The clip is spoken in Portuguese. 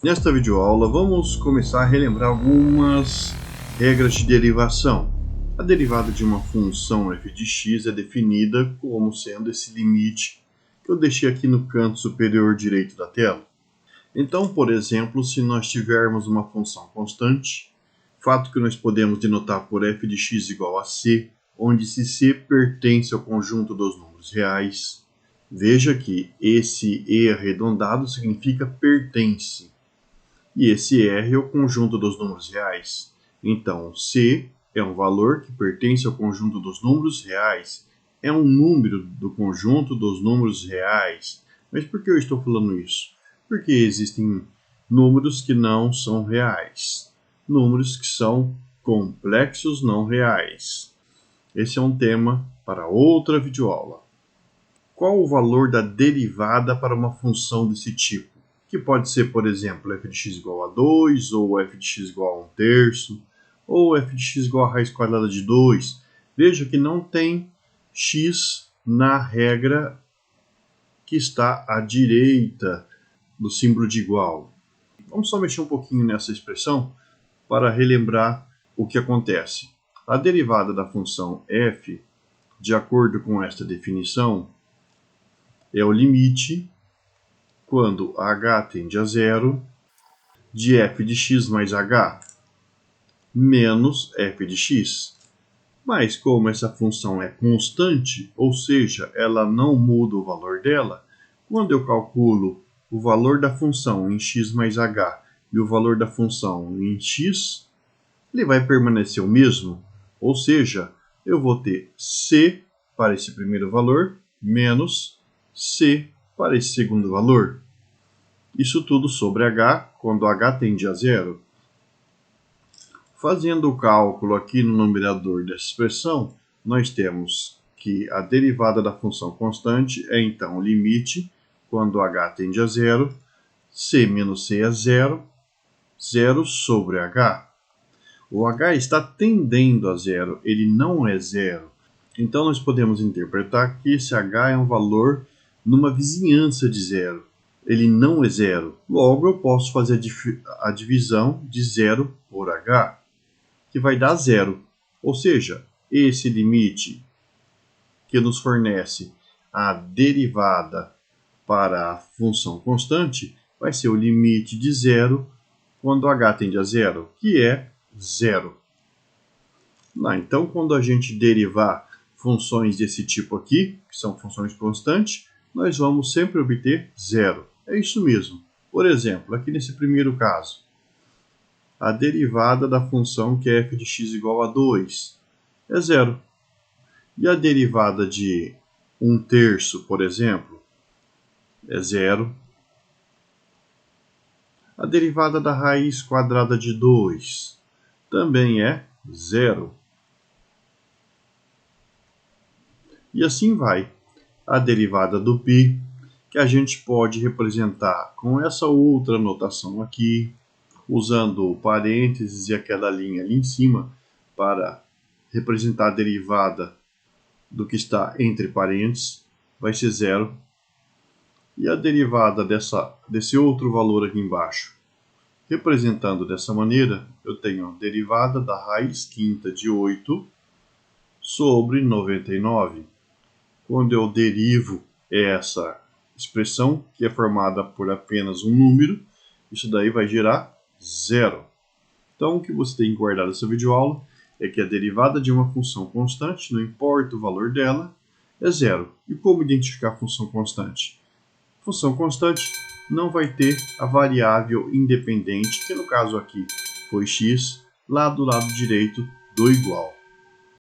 Nesta videoaula vamos começar a relembrar algumas regras de derivação. A derivada de uma função f de x é definida como sendo esse limite que eu deixei aqui no canto superior direito da tela. Então, por exemplo, se nós tivermos uma função constante, fato que nós podemos denotar por f de x igual a c, onde se c pertence ao conjunto dos números reais. Veja que esse e arredondado significa pertence. E esse R é o conjunto dos números reais. Então, C é um valor que pertence ao conjunto dos números reais. É um número do conjunto dos números reais. Mas por que eu estou falando isso? Porque existem números que não são reais. Números que são complexos não reais. Esse é um tema para outra videoaula. Qual o valor da derivada para uma função desse tipo? Que pode ser, por exemplo, f de x igual a 2, ou f de x igual a 1/3, ou f de x igual a raiz quadrada de 2. Veja que não tem x na regra que está à direita do símbolo de igual. Vamos só mexer um pouquinho nessa expressão para relembrar o que acontece. A derivada da função f, de acordo com esta definição, é o limite quando h tende a zero, de f de x mais h, menos f de x. Mas como essa função é constante, ou seja, ela não muda o valor dela, quando eu calculo o valor da função em x mais h e o valor da função em x, ele vai permanecer o mesmo, ou seja, eu vou ter c para esse primeiro valor, menos c para esse segundo valor. Isso tudo sobre h, quando h tende a zero. Fazendo o cálculo aqui no numerador dessa expressão, nós temos que a derivada da função constante é então o limite, quando h tende a zero, c menos c é zero, zero sobre h. O h está tendendo a zero, ele não é zero. Então nós podemos interpretar que esse h é um valor numa vizinhança de zero. Ele não é zero. Logo, eu posso fazer a divisão de zero por h, que vai dar zero. Ou seja, esse limite que nos fornece a derivada para a função constante vai ser o limite de zero quando h tende a zero, que é zero. Então, quando a gente derivar funções desse tipo aqui, que são funções constantes, nós vamos sempre obter zero. É isso mesmo. Por exemplo, aqui nesse primeiro caso, a derivada da função que é f de x igual a 2 é zero. E a derivada de 1/3, por exemplo, é zero. A derivada da raiz quadrada de 2 também é zero. E assim vai. A derivada do π, que a gente pode representar com essa outra notação aqui, usando o parênteses e aquela linha ali em cima para representar a derivada do que está entre parênteses, vai ser zero. E a derivada desse outro valor aqui embaixo, representando dessa maneira, eu tenho a derivada da raiz quinta de 8 sobre 99. Quando eu derivo essa expressão, que é formada por apenas um número, isso daí vai gerar zero. Então, o que você tem que guardar dessa videoaula é que a derivada de uma função constante, não importa o valor dela, é zero. E como identificar a função constante? A função constante não vai ter a variável independente, que no caso aqui foi x, lá do lado direito do igual.